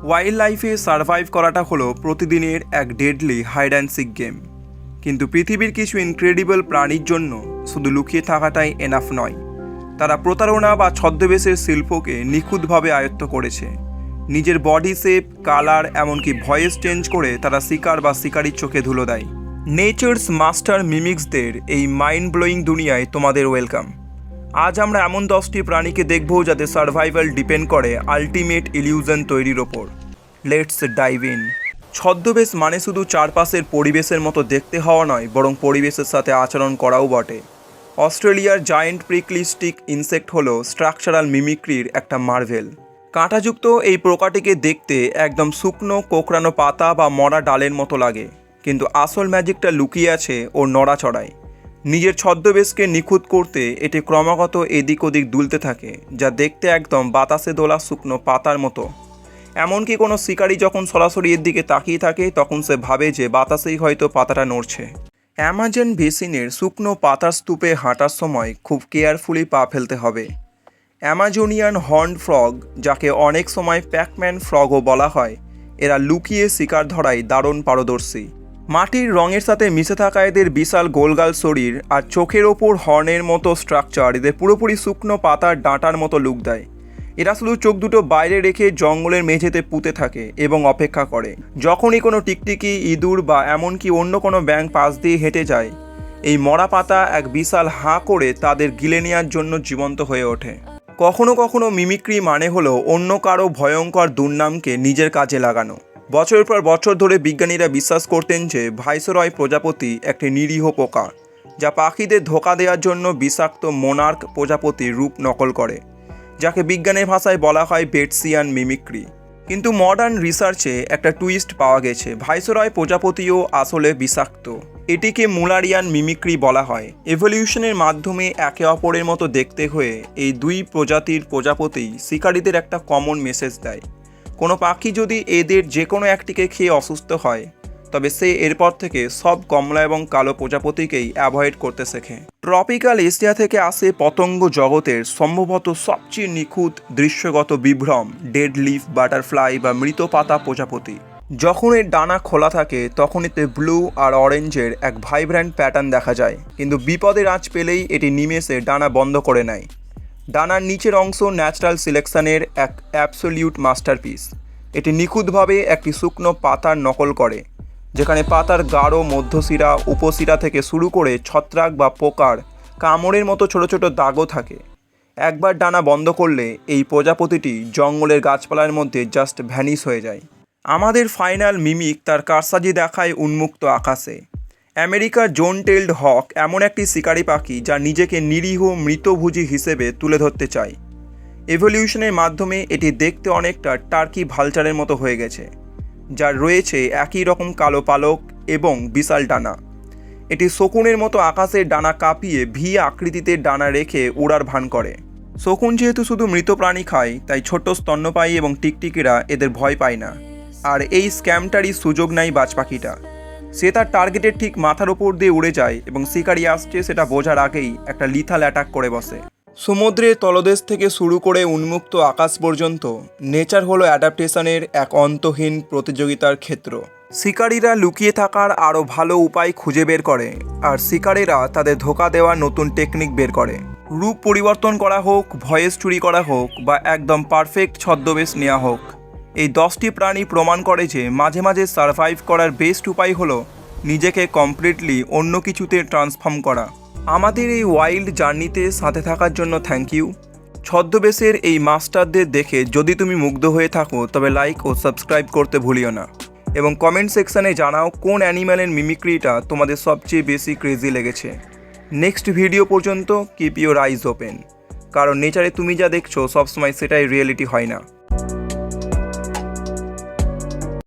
Wild লাইফে survive করাটা হলো প্রতিদিনের এক deadly hide and seek game. কিন্তু পৃথিবীর কিছু ইনক্রেডিবল প্রাণীর জন্য শুধু লুকিয়ে থাকাটাই এনাফ নয়, তারা প্রতারণা বা ছদ্মবেশের শিল্পকে নিখুঁতভাবে আয়ত্ত করেছে। নিজের বডি শেপ, কালার, এমনকি ভয়েস চেঞ্জ করে তারা শিকার বা শিকারির চোখে ধুলো দেয়। নেচার্স মাস্টার মিমিক্সদের এই মাইন্ড ব্লোয়িং দুনিয়ায় তোমাদের ওয়েলকাম। আজ আমরা এমন 10টি প্রাণীকে দেখব যাদের সার্ভাইভাল ডিপেন্ড করে আলটিমেট ইলিউশন তৈরির ওপর। Let's dive in. ছদ্মবেশ মানে শুধু চারপাশের পরিবেশের মতো দেখতে হওয়া নয়, বরং পরিবেশের সাথে আচরণ করাও বটে। অস্ট্রেলিয়ার জায়েন্ট প্রিকলি স্টিক ইনসেক্ট হলো স্ট্রাকচারাল মিমিক্রির একটা মার্ভেল। কাঁটাযুক্ত এই পোকাটিকে দেখতে একদম শুকনো কোঁকড়ানো পাতা বা মরা ডালের মতো লাগে, কিন্তু আসল ম্যাজিকটা লুকিয়ে আছে ওর নড়াচড়ায়। নিজের ছদ্মবেশকে নিখুঁত করতে এটি ক্রমাগত এদিক ওদিক দুলতে থাকে, যা দেখতে একদম বাতাসে দোলা শুকনো পাতার মতো। এমনকি কোনো শিকারি যখন সরাসরি এর দিকে তাকিয়ে থাকে, তখন সে ভাবে যে বাতাসেই হয়তো পাতাটা নড়ছে। অ্যামাজন বেসিনের শুকনো পাতার স্তূপে হাঁটার সময় খুব কেয়ারফুলি পা ফেলতে হবে। অ্যামাজোনিয়ান হর্ন ফ্রগ, যাকে অনেক সময় প্যাকম্যান ফ্রগও বলা হয়, এরা লুকিয়ে শিকার ধরায় দারুণ পারদর্শী। মাটির রঙের সাথে মিশে থাকা এদের বিশাল গোলগাল শরীর আর চোখের ওপর হর্নের মতো স্ট্রাকচার এদের পুরোপুরি শুকনো পাতার ডাঁটার মতো লুক দেয়। এরা শুধু চোখ দুটো বাইরে রেখে জঙ্গলের মেঝেতে পুঁতে থাকে এবং অপেক্ষা করে যখনই কোনো টিকটিকি, ইঁদুর বা এমনকি অন্য কোনো ব্যাঙ পাশ দিয়ে হেঁটে যায়, এই মরা পাতা এক বিশাল হাঁ করে তাদের গিলে নেওয়ার জন্য জীবন্ত হয়ে ওঠে। কখনো কখনো মিমিক্রি মানে হলো অন্য কারো ভয়ঙ্কর দুর্নামকে নিজের কাজে লাগানো। বছরের পর বছর ধরে বিজ্ঞানীরা বিশ্বাস করতেন যে ভাইসরয় প্রজাপতি একটি নিরীহ পোকা, যা পাখিদের ধোঁকা দেওয়ার জন্য বিষাক্ত মোনার্ক প্রজাপতির রূপ নকল করে, যাকে বিজ্ঞানের ভাষায় বলা হয় বেটসিয়ান মিমিক্রি। কিন্তু মডার্ন রিসার্চে একটা টুইস্ট পাওয়া গেছে, ভাইসরয় প্রজাপতিও আসলে বিষাক্ত। এটিকে মুলারিয়ান মিমিক্রি বলা হয়। এভলিউশনের মাধ্যমে একে অপরের মতো দেখতে হয়ে এই দুই প্রজাতির প্রজাপতি শিকারীদের একটা কমন মেসেজ দেয়। কোনো পাখি যদি এদের যে কোনো একটিকে খেয়ে অসুস্থ হয়, তবে সে এরপর থেকে সব কমলা এবং কালো প্রজাপতিকেই অ্যাভয়েড করতে শেখে। ট্রপিক্যাল এশিয়া থেকে আসে পতঙ্গ জগতের সম্ভবত সবচেয়ে নিখুঁত দৃশ্যগত বিভ্রম ডেড লিফ বাটারফ্লাই বা মৃত পাতা প্রজাপতি। যখন এর ডানা খোলা থাকে, তখন এতে ব্লু আর অরেঞ্জের এক ভাইব্র্যান্ট প্যাটার্ন দেখা যায়, কিন্তু বিপদের আঁচ পেলেই এটি নিমেষে ডানা বন্ধ করে নেয়। ডানার নিচের অংশ ন্যাচারাল সিলেকশনের এক অ্যাবসোলিউট মাস্টারপিস। এটি নিখুঁতভাবে একটি শুকনো পাতার নকল করে, যেখানে পাতার গাঢ় মধ্যশিরা, উপশিরা থেকে শুরু করে ছত্রাক বা পোকার কামড়ের মতো ছোট ছোট দাগও থাকে। একবার ডানা বন্ধ করলে এই প্রজাপতিটি জঙ্গলের গাছপালার মধ্যে জাস্ট ভ্যানিশ হয়ে যায়। আমাদের ফাইনাল মিমিক তার কারসাজি দেখায় উন্মুক্ত আকাশে। আমেরিকার জোন টেইলড হক এমন একটি শিকারি পাখি যা নিজেকে নিরীহ মৃতভোজী হিসেবে তুলে ধরতে চায়। এভলিউশনের মাধ্যমে এটি দেখতে অনেকটা টার্কি ভালচারের মতো হয়ে গেছে, যার রয়েছে একই রকম কালো পালক এবং বিশাল ডানা। এটি শকুনের মতো আকাশের ডানা কাঁপিয়ে ভি আকৃতিতে ডানা রেখে ওড়ার ভান করে। শকুন যেহেতু শুধু মৃত প্রাণী খায়, তাই ছোট স্তন্যপায়ী এবং টিকটিকিরা এদের ভয় পায় না। আর এই স্ক্যামটারই সুযোগ নেয় বাজ পাখিটা। সে তার টার্গেটের ঠিক মাথার ওপর দিয়ে উড়ে যায় এবং শিকারি আসছে সেটা বোঝার আগেই একটা লিথাল অ্যাটাক করে বসে। সমুদ্রের তলদেশ থেকে শুরু করে উন্মুক্ত আকাশ পর্যন্ত নেচার হলো অ্যাডাপ্টেশনের এক অন্তহীন প্রতিযোগিতার ক্ষেত্র। শিকারীরা লুকিয়ে থাকার আরও ভালো উপায় খুঁজে বের করে, আর শিকারীরা তাদের ধোঁকা দেওয়ার নতুন টেকনিক বের করে। রূপ পরিবর্তন করা হোক, ভয়েস চুরি করা হোক, বা একদম পারফেক্ট ছদ্মবেশ নেওয়া হোক, এই 10টি প্রাণী প্রমাণ করে যে মাঝে মাঝে সারভাইভ করার বেস্ট উপায় হলো নিজেকে কমপ্লিটলি অন্য কিছুতে ট্রান্সফর্ম করা। আমাদের এই ওয়াইল্ড জার্নিতে সাথে থাকার জন্য থ্যাংক ইউ। ছদ্মবেশের এই মাস্টারদের দেখে যদি তুমি মুগ্ধ হয়ে থাকো, তবে লাইক ও সাবস্ক্রাইব করতে ভুলিও না, এবং কমেন্ট সেকশানে জানাও কোন অ্যানিম্যালের মিমিক্রিটা তোমাদের সবচেয়ে বেশি ক্রেজি লেগেছে। নেক্সট ভিডিও পর্যন্ত কিপ ইউর আইজ ওপেন, কারণ নেচারে তুমি যা দেখছো সবসময় সেটাই রিয়েলিটি হয় না।